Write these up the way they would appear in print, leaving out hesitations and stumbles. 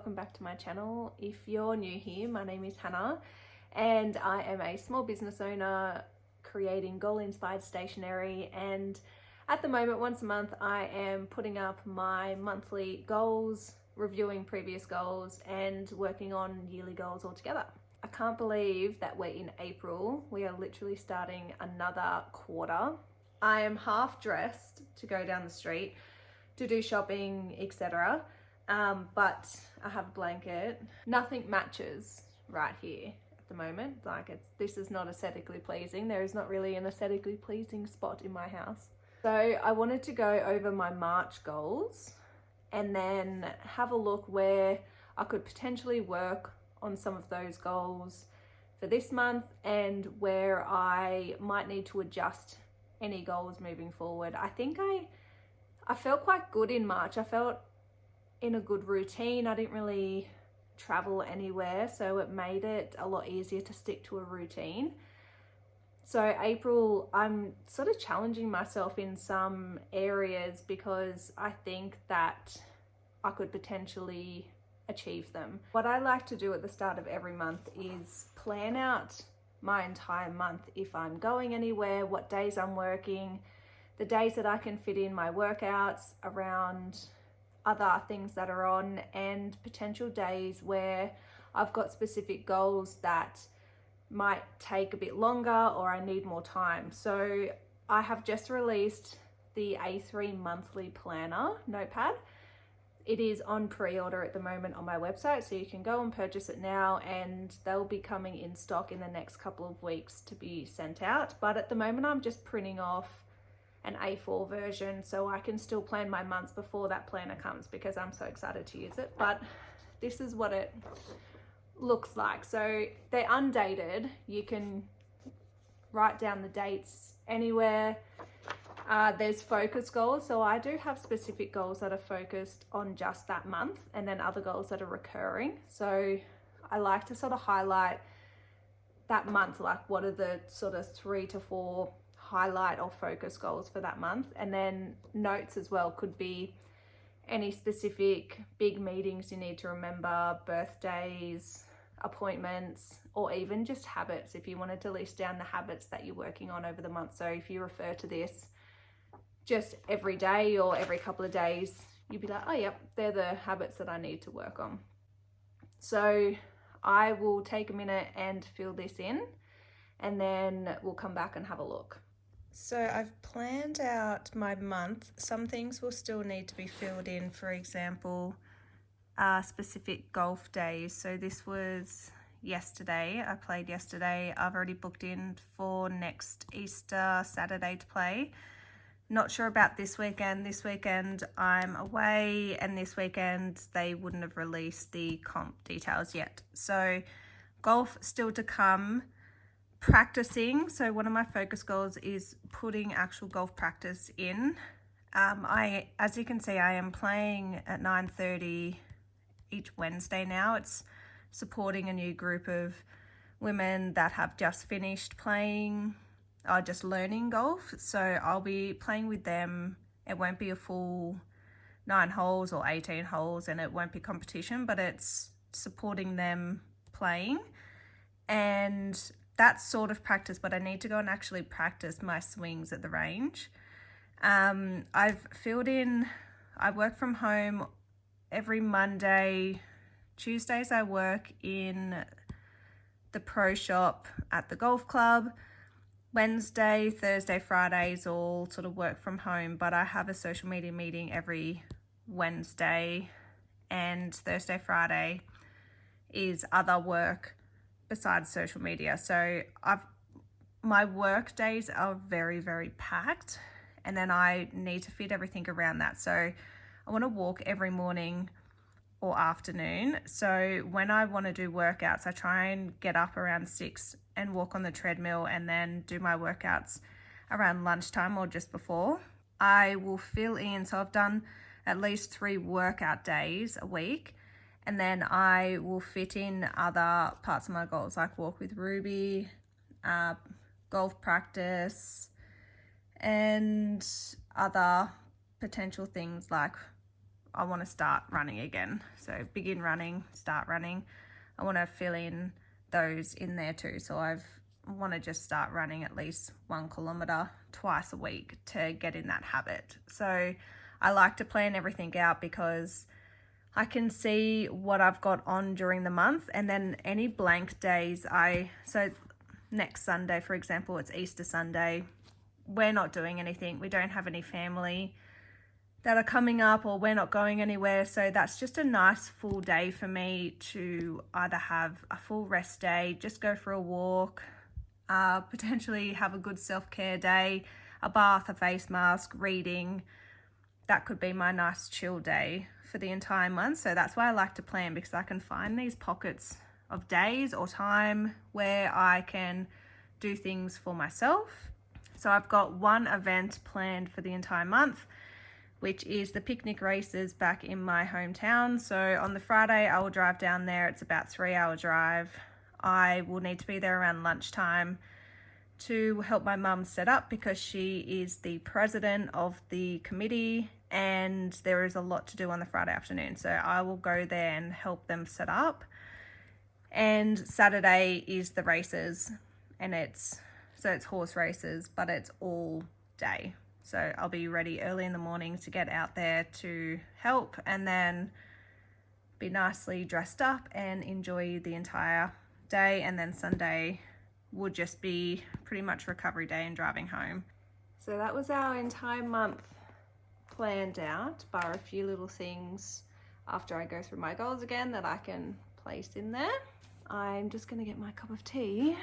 welcome back to my channel. If you're new here, my name is Hannah and I am a small business owner creating goal-inspired stationery, and at the moment once a month I am putting up my monthly goals, reviewing previous goals and working on yearly goals altogether. I can't believe that we're in April. We are literally starting another quarter. I am half dressed to go down the street to do shopping, etc. But I have a blanket. Nothing matches right here at the moment. This is not aesthetically pleasing. There is not really an aesthetically pleasing spot in my house. So I wanted to go over my March goals and then have a look where I could potentially work on some of those goals for this month and where I might need to adjust any goals moving forward. I think I felt quite good in March. I felt in a good routine. I didn't really travel anywhere, so it made it a lot easier to stick to a routine. So April, I'm sort of challenging myself in some areas because I think that I could potentially achieve them. What I like to do at the start of every month is plan out my entire month. If I'm going anywhere, what days I'm working, the days that I can fit in my workouts around other things that are on, and potential days where I've got specific goals that might take a bit longer or I need more time. So I have just released the A3 monthly planner notepad. It is on pre-order at the moment on my website, so you can go and purchase it now, and they'll be coming in stock in the next couple of weeks to be sent out. But at the moment I'm just printing off an A4 version so I can still plan my months before that planner comes, because I'm so excited to use it. But this is what it looks like. So they're undated. You can write down the dates anywhere. There's focus goals. So I do have specific goals that are focused on just that month, and then other goals that are recurring. So I like to sort of highlight that month, like what are the sort of 3 to 4 highlight or focus goals for that month. And then notes as well could be any specific big meetings you need to remember, birthdays, appointments, or even just habits if you wanted to list down the habits that you're working on over the month. So if you refer to this just every day or every couple of days, you'd be like, oh yep, they're the habits that I need to work on. So I will take a minute and fill this in, and then we'll come back and have a look. So I've planned out my month. Some things will still need to be filled in, for example, specific golf days. So this was yesterday. I played yesterday. I've already booked in for next Easter Saturday to play. Not sure about this weekend. This weekend I'm away, and this weekend they wouldn't have released the comp details yet. So golf still to come. Practicing, so one of my focus goals is putting actual golf practice in. As you can see, I am playing at 9:30 each Wednesday now. It's supporting a new group of women that have just finished playing, or just learning golf. So I'll be playing with them. It won't be a full 9 holes or 18 holes, and it won't be competition, but it's supporting them playing. And that's sort of practice, but I need to go and actually practice my swings at the range. I've filled in, I work from home every Monday. Tuesdays I work in the pro shop at the golf club. Wednesday, Thursday, Fridays all sort of work from home, but I have a social media meeting every Wednesday, and Thursday, Friday is other work besides social media. So my work days are very, very packed, and then I need to fit everything around that. So I want to walk every morning or afternoon. So when I want to do workouts, I try and get up around 6 and walk on the treadmill, and then do my workouts around lunchtime or just before. I will fill in, so I've done at least 3 workout days a week, and then I will fit in other parts of my goals, like walk with Ruby, golf practice, and other potential things like I want to start running again. So begin running, start running. I want to fill in those in there too. So I want to just start running at least 1 kilometer twice a week to get in that habit. So I like to plan everything out because I can see what I've got on during the month, and then any blank days so next Sunday, for example, it's Easter Sunday. We're not doing anything. We don't have any family that are coming up, or we're not going anywhere. So that's just a nice full day for me to either have a full rest day, just go for a walk, potentially have a good self-care day, a bath, a face mask, reading. That could be my nice chill day for the entire month. So that's why I like to plan, because I can find these pockets of days or time where I can do things for myself. So I've got one event planned for the entire month, which is the picnic races back in my hometown. So on the Friday, I will drive down there. It's about a 3-hour drive. I will need to be there around lunchtime to help my mum set up, because she is the president of the committee and there is a lot to do on the Friday afternoon. So I will go there and help them set up. And Saturday is the races, and it's horse races, but it's all day. So I'll be ready early in the morning to get out there to help, and then be nicely dressed up and enjoy the entire day. And then Sunday would just be pretty much recovery day and driving home. So that was our entire month planned out, bar a few little things after I go through my goals again that I can place in there. I'm just gonna get my cup of tea,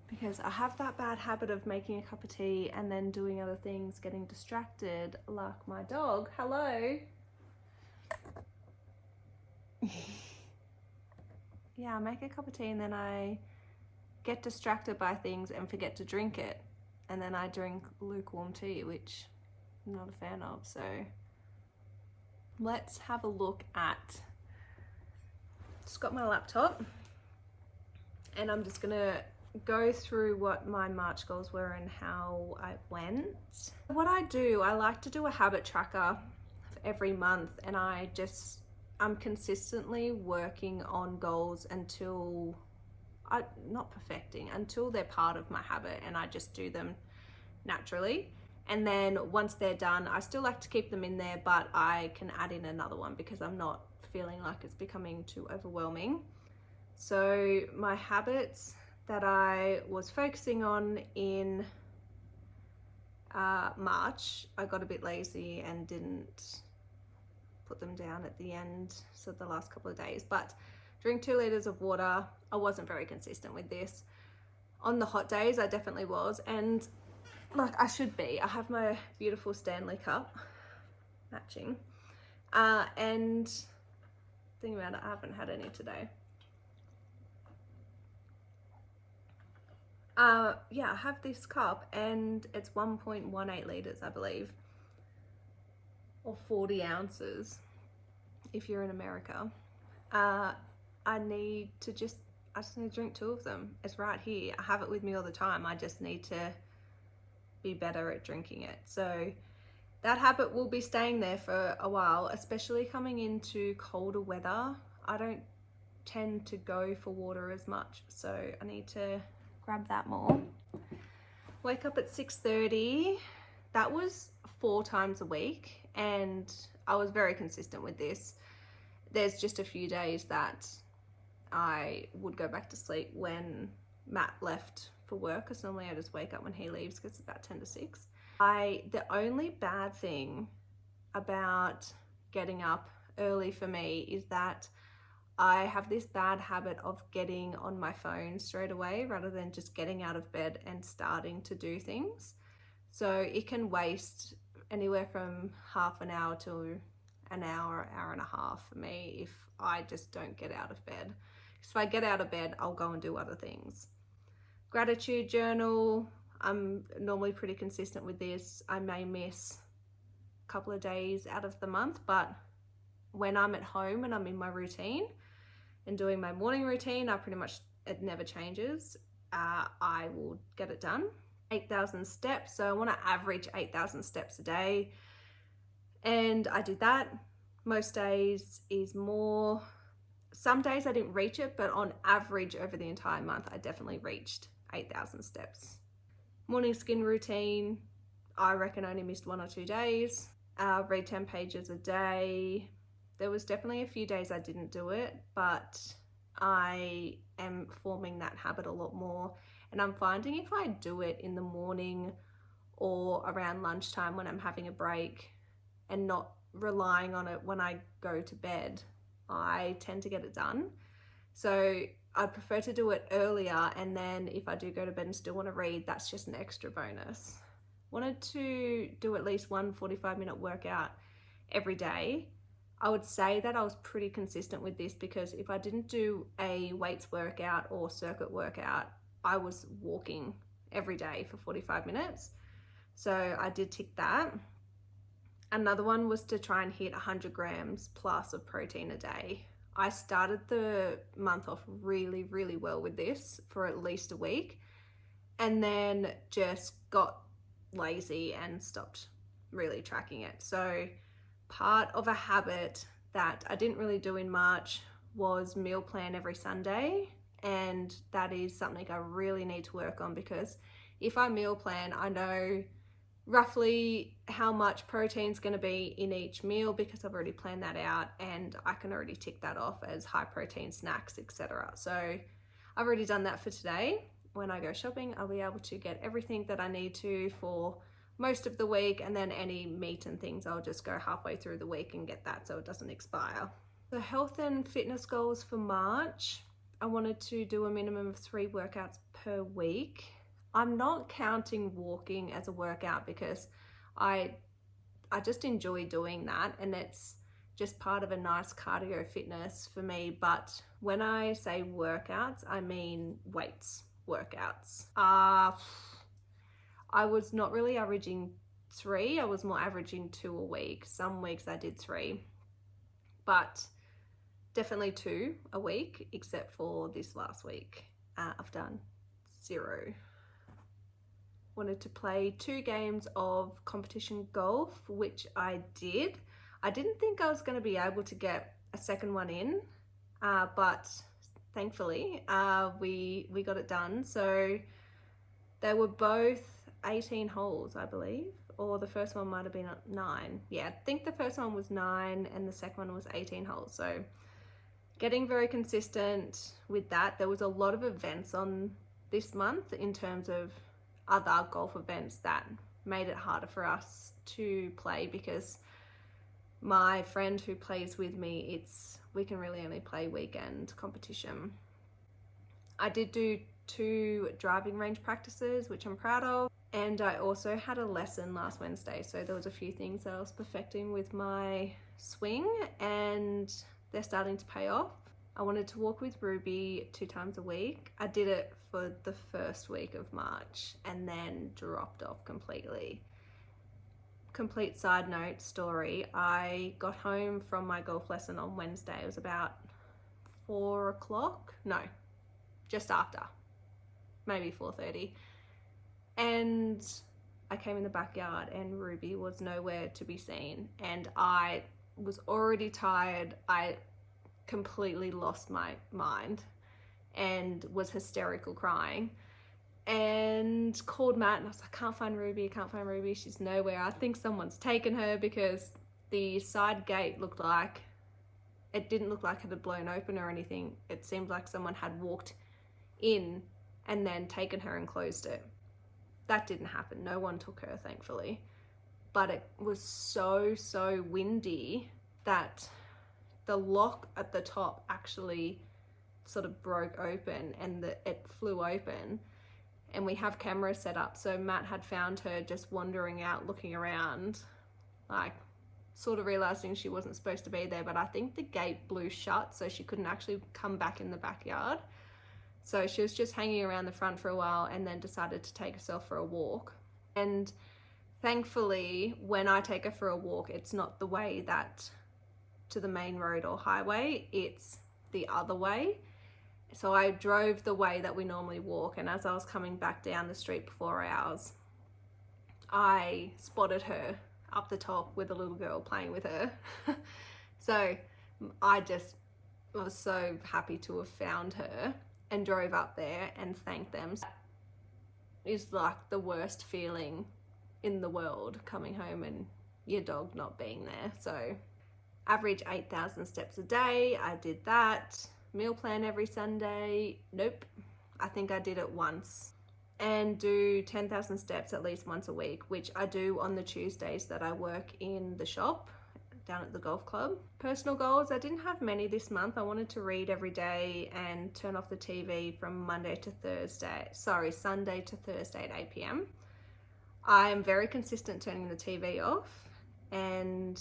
because I have that bad habit of making a cup of tea and then doing other things, getting distracted, like my dog. Hello. Yeah, I make a cup of tea and then I get distracted by things and forget to drink it. And then I drink lukewarm tea, which I'm not a fan of. So let's have a look at, just got my laptop and I'm just gonna go through what my March goals were and how I went. What I do, I like to do a habit tracker every month, and I'm consistently working on goals until not perfecting, until they're part of my habit and I just do them naturally. And then once they're done, I still like to keep them in there, but I can add in another one because I'm not feeling like it's becoming too overwhelming. So my habits that I was focusing on in March, I got a bit lazy and didn't put them down at the end, so the last couple of days. But drink 2 liters of water. I wasn't very consistent with this. On the hot days, I definitely was, and like I should be. I have my beautiful Stanley cup, matching, and thinking about it, I haven't had any today. Yeah, I have this cup and it's 1.18 liters, I believe, or 40 ounces if you're in America. I just need to drink 2 of them. It's right here. I have it with me all the time. I just need to be better at drinking it. So that habit will be staying there for a while, especially coming into colder weather. I don't tend to go for water as much, so I need to grab that more. Wake up at 6:30. That was 4 times a week, and I was very consistent with this. There's just a few days that I would go back to sleep when Matt left for work, because normally I just wake up when he leaves because it's about 10 to 6. The only bad thing about getting up early for me is that I have this bad habit of getting on my phone straight away rather than just getting out of bed and starting to do things. So it can waste anywhere from half an hour to an hour, hour and a half for me if I just don't get out of bed. If I get out of bed, I'll go and do other things. Gratitude journal, I'm normally pretty consistent with this. I may miss a couple of days out of the month, but when I'm at home and I'm in my routine and doing my morning routine, it never changes. I will get it done. 8,000 steps, so I want to average 8,000 steps a day, and I did that Most days is more. Some days I didn't reach it, but on average over the entire month, I definitely reached 8,000 steps. Morning skin routine, I reckon I only missed 1 or 2 days. Read 10 pages a day. There was definitely a few days I didn't do it, but I am forming that habit a lot more. And I'm finding if I do it in the morning or around lunchtime when I'm having a break and not relying on it when I go to bed, I tend to get it done. So I prefer to do it earlier, and then if I do go to bed and still want to read, that's just an extra bonus. Wanted to do at least one 45-minute workout every day. I would say that I was pretty consistent with this, because if I didn't do a weights workout or circuit workout, I was walking every day for 45 minutes. So I did tick that. Another one was to try and hit 100 grams plus of protein a day. I started the month off really, really well with this for at least a week, and then just got lazy and stopped really tracking it. So part of a habit that I didn't really do in March was meal plan every Sunday, and that is something I really need to work on, because if I meal plan, I know roughly how much protein is going to be in each meal, because I've already planned that out and I can already tick that off as high protein snacks, etc. So I've already done that for today. When I go shopping, I'll be able to get everything that I need to for most of the week, and then any meat and things I'll just go halfway through the week and get that so it doesn't expire. The health and fitness goals for March, I wanted to do a minimum of 3 workouts per week. I'm not counting walking as a workout, because I just enjoy doing that, and it's just part of a nice cardio fitness for me. But when I say workouts, I mean weights workouts. I was not really averaging 3, I was more averaging 2 a week. Some weeks I did 3, but definitely 2 a week, except for this last week. I've done 0. Wanted to play 2 games of competition golf, which I did. I didn't think I was going to be able to get a second one in, but thankfully we got it done. So they were both 18 holes, I believe, or the first one might have been 9. Yeah, I think the first one was 9 and the second one was 18 holes. So getting very consistent with that. There was a lot of events on this month in terms of other golf events that made it harder for us to play, because my friend who plays with me, we can really only play weekend competition. I did do 2 driving range practices, which I'm proud of, and I also had a lesson last Wednesday, so there was a few things that I was perfecting with my swing, and they're starting to pay off. I wanted to walk with Ruby 2 times a week. I did it for the first week of March and then dropped off completely. Complete side note story, I got home from my golf lesson on Wednesday. It was about 4 o'clock. No, just after, maybe 4:30. And I came in the backyard and Ruby was nowhere to be seen. And I was already tired. I completely lost my mind and was hysterical crying, and called Matt, and I was like, can't find Ruby, she's nowhere. I think someone's taken her, because the side gate didn't look like it had blown open or anything. It seemed like someone had walked in and then taken her and closed it. That didn't happen. No one took her, thankfully. But it was so windy that the lock at the top actually sort of broke open, and it flew open. And we have cameras set up, so Matt had found her just wandering out, looking around, like sort of realizing she wasn't supposed to be there. But I think the gate blew shut, so she couldn't actually come back in the backyard. So she was just hanging around the front for a while, and then decided to take herself for a walk. And thankfully, when I take her for a walk, it's not the way that to the main road or highway, it's the other way. So I drove the way that we normally walk, and as I was coming back down the street before ours, I spotted her up the top with a little girl playing with her. So I just was so happy to have found her and drove up there and thanked them. It's like the worst feeling in the world, coming home and your dog not being there. So average 8,000 steps a day. I did that. Meal plan every Sunday. Nope. I think I did it once. And do 10,000 steps at least once a week, which I do on the Tuesdays that I work in the shop down at the golf club. Personal goals, I didn't have many this month. I wanted to read every day and turn off the TV from Sunday to Thursday at 8 p.m. I am very consistent turning the TV off and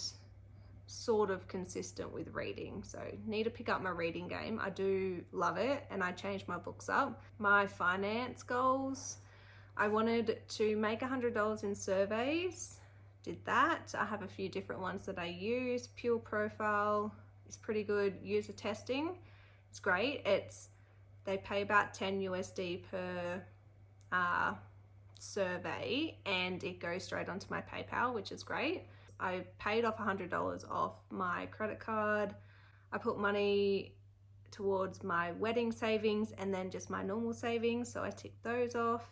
sort of consistent with reading, so need to pick up my reading game. I do love it, and I change my books up. My finance goals, I wanted to make $100 in surveys, did that. I have a few different ones that I use. Pure Profile is pretty good. User testing, it's great. They pay about 10 USD per survey, and it goes straight onto my PayPal, which is great. I paid off $100 off my credit card. I put money towards my wedding savings and then just my normal savings, so I ticked those off.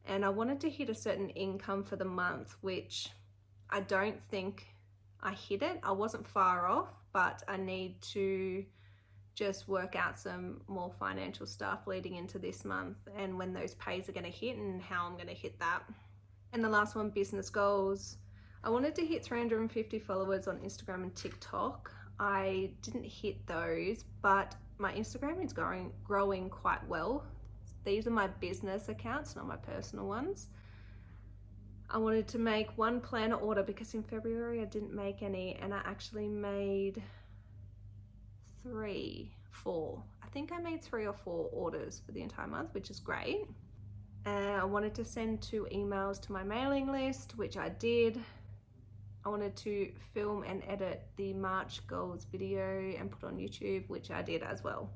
And I wanted to hit a certain income for the month, which I don't think I hit it. I wasn't far off, but I need to just work out some more financial stuff leading into this month and when those pays are going to hit and how I'm going to hit that. And the last one, business goals. I wanted to hit 350 followers on Instagram and TikTok. I didn't hit those, but my Instagram is growing quite well. These are my business accounts, not my personal ones. I wanted to make one planner order because in February I didn't make any, and I actually made 4. I think I made 3 or 4 orders for the entire month, which is great. I wanted to send 2 emails to my mailing list, which I did. I wanted to film and edit the March goals video and put on YouTube, which I did as well.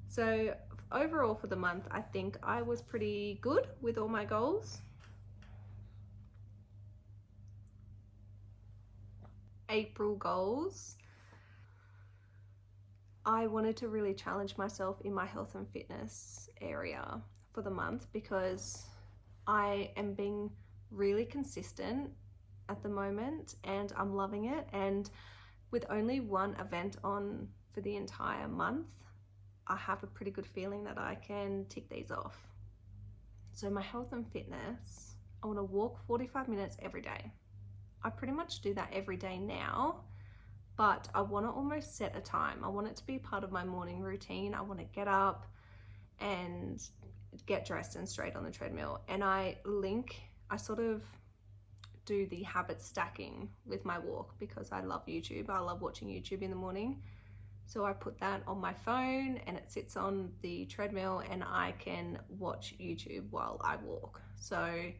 So overall for the month, I think I was pretty good with all my goals. April goals. I wanted to really challenge myself in my health and fitness area for the month because I am being really consistent at the moment and I'm loving it, and with only one event on for the entire month, I have a pretty good feeling that I can tick these off. So my health and fitness, I want to walk 45 minutes every day. I pretty much do that every day now, but I want to almost set a time. I want it to be part of my morning routine. I want to get up and get dressed and straight on the treadmill, and I sort of do the habit stacking with my walk because I love YouTube. I love watching YouTube in the morning. So I put that on my phone and it sits on the treadmill and I can watch YouTube while I walk. So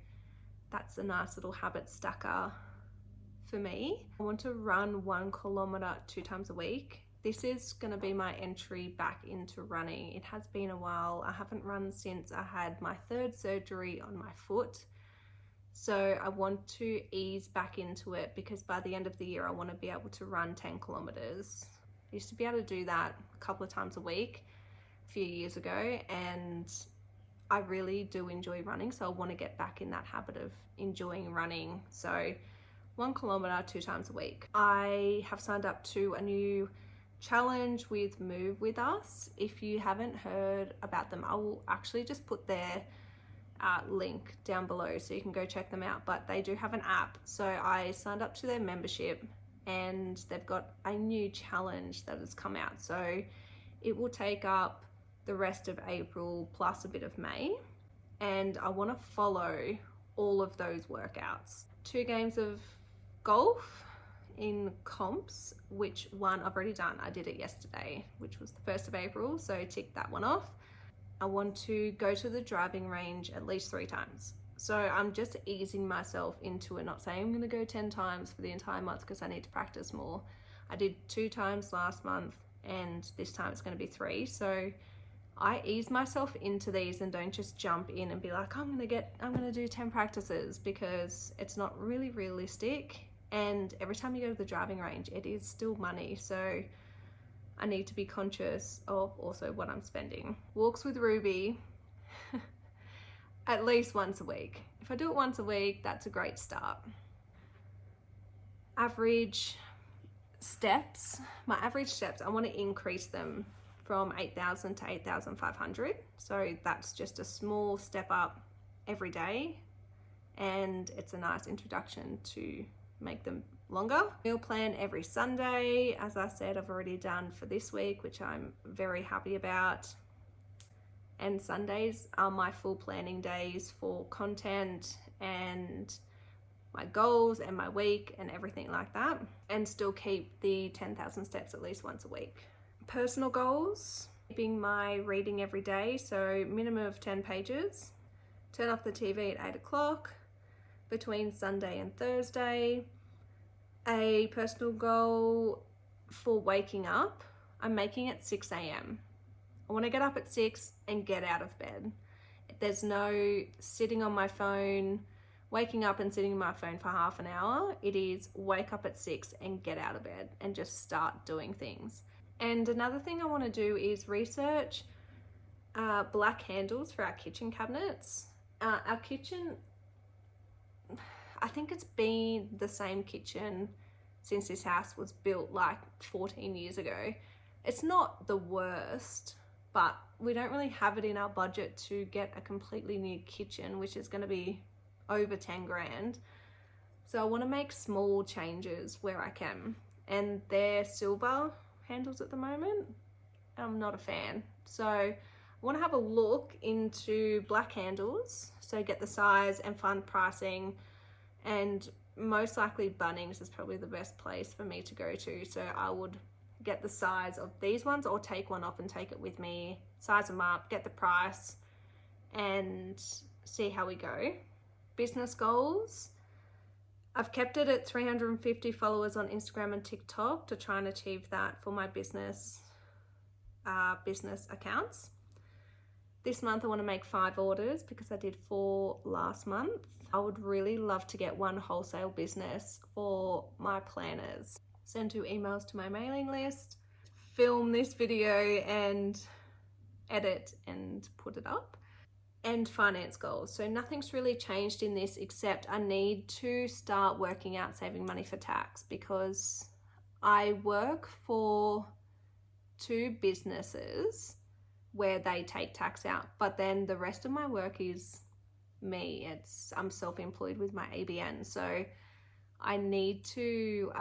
that's a nice little habit stacker for me. I want to run 1 kilometer 2 times a week. This is going to be my entry back into running. It has been a while. I haven't run since I had my 3rd surgery on my foot. So I want to ease back into it because by the end of the year, I want to be able to run 10 kilometers. I used to be able to do that a couple of times a week a few years ago, and I really do enjoy running. So I want to get back in that habit of enjoying running. So 1 kilometer 2 times a week. I have signed up to a new challenge with Move With Us. If you haven't heard about them, I will actually just put their link down below so you can go check them out, but they do have an app. So I signed up to their membership and they've got a new challenge that has come out, so it will take up the rest of April plus a bit of May, and I want to follow all of those workouts. 2 games of golf in comps, which one I've already done. I did it yesterday, which was the 1st of April, so tick that one off. I want to go to the driving range at least 3 times. So I'm just easing myself into it, not saying I'm going to go 10 times for the entire month because I need to practice more. I did 2 times last month and this time it's going to be 3. So I ease myself into these and don't just jump in and be like, I'm going to do 10 practices, because it's not really realistic. and every time you go to the driving range, it is still money. So I need to be conscious of also what I'm spending. Walks with Ruby, at least once a week. If I do it once a week, that's a great start. Average steps, my average steps, I want to increase them from 8,000 to 8,500. So that's just a small step up every day, and it's a nice introduction to make them longer. Meal plan every Sunday. As I said, I've already done for this week, which I'm very happy about. And Sundays are my full planning days for content and my goals and my week and everything like that, and still keep the 10,000 steps at least once a week. Personal goals, keeping my reading every day, so minimum of 10 pages. Turn off the TV at 8 o'clock between Sunday and Thursday. A personal goal for waking up, I'm making it 6 a.m. I want to get up at 6 and get out of bed. There's no sitting on my phone, waking up and sitting on my phone for half an hour. It is wake up at 6 and get out of bed and just start doing things. And another thing I want to do is research black handles for our kitchen cabinets. Our kitchen, I think it's been the same kitchen since this house was built like 14 years ago. It's not the worst, but we don't really have it in our budget to get a completely new kitchen, which is going to be over 10 grand. So I want to make small changes where I can. And they're silver handles at the moment. I'm not a fan. So I want to have a look into black handles. So get the size and find pricing, and most likely Bunnings is probably the best place for me to go to. So I would get the size of these ones or take one off and take it with me, size them up, get the price, and see how we go. Business goals. I've kept it at 350 followers on Instagram and TikTok to try and achieve that for my business accounts. This month I want to make 5 orders because I did 4 last month. I would really love to get 1 wholesale business for my planners. Send 2 emails to my mailing list, film this video and edit and put it up. And finance goals. So nothing's really changed in this, except I need to start working out saving money for tax, because I work for 2 businesses where they take tax out, but then the rest of my work is me. I'm self-employed with my ABN, so I need to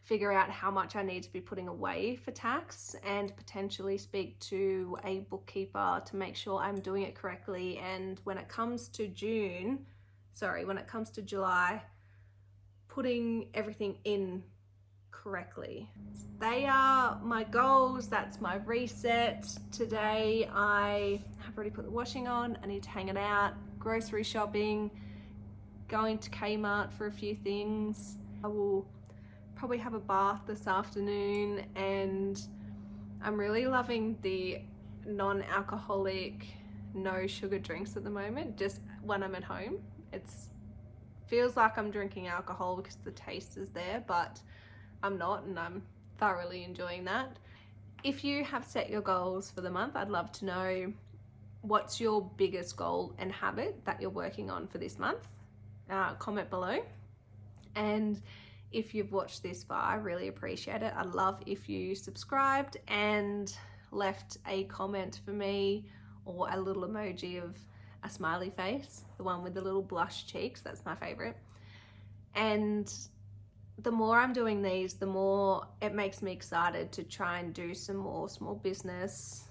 figure out how much I need to be putting away for tax, and potentially speak to a bookkeeper to make sure I'm doing it correctly. And when it comes to July, putting everything in correctly. They are my goals. That's my reset. Today I have already put the washing on. I need to hang it out. Grocery shopping, going to Kmart for a few things. I will probably have a bath this afternoon, and I'm really loving the non-alcoholic, no sugar drinks at the moment, just when I'm at home. It feels like I'm drinking alcohol because the taste is there, but I'm not, and I'm thoroughly enjoying that. If you have set your goals for the month, I'd love to know what's your biggest goal and habit that you're working on for this month. Comment below. And if you've watched this far, I really appreciate it. I'd love if you subscribed and left a comment for me, or a little emoji of a smiley face, the one with the little blush cheeks. That's my favorite. And the more I'm doing these, the more it makes me excited to try and do some more small business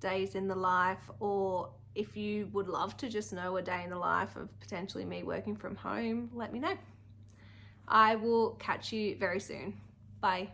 days in the life. Or if you would love to just know a day in the life of potentially me working from home, let me know. I will catch you very soon. Bye.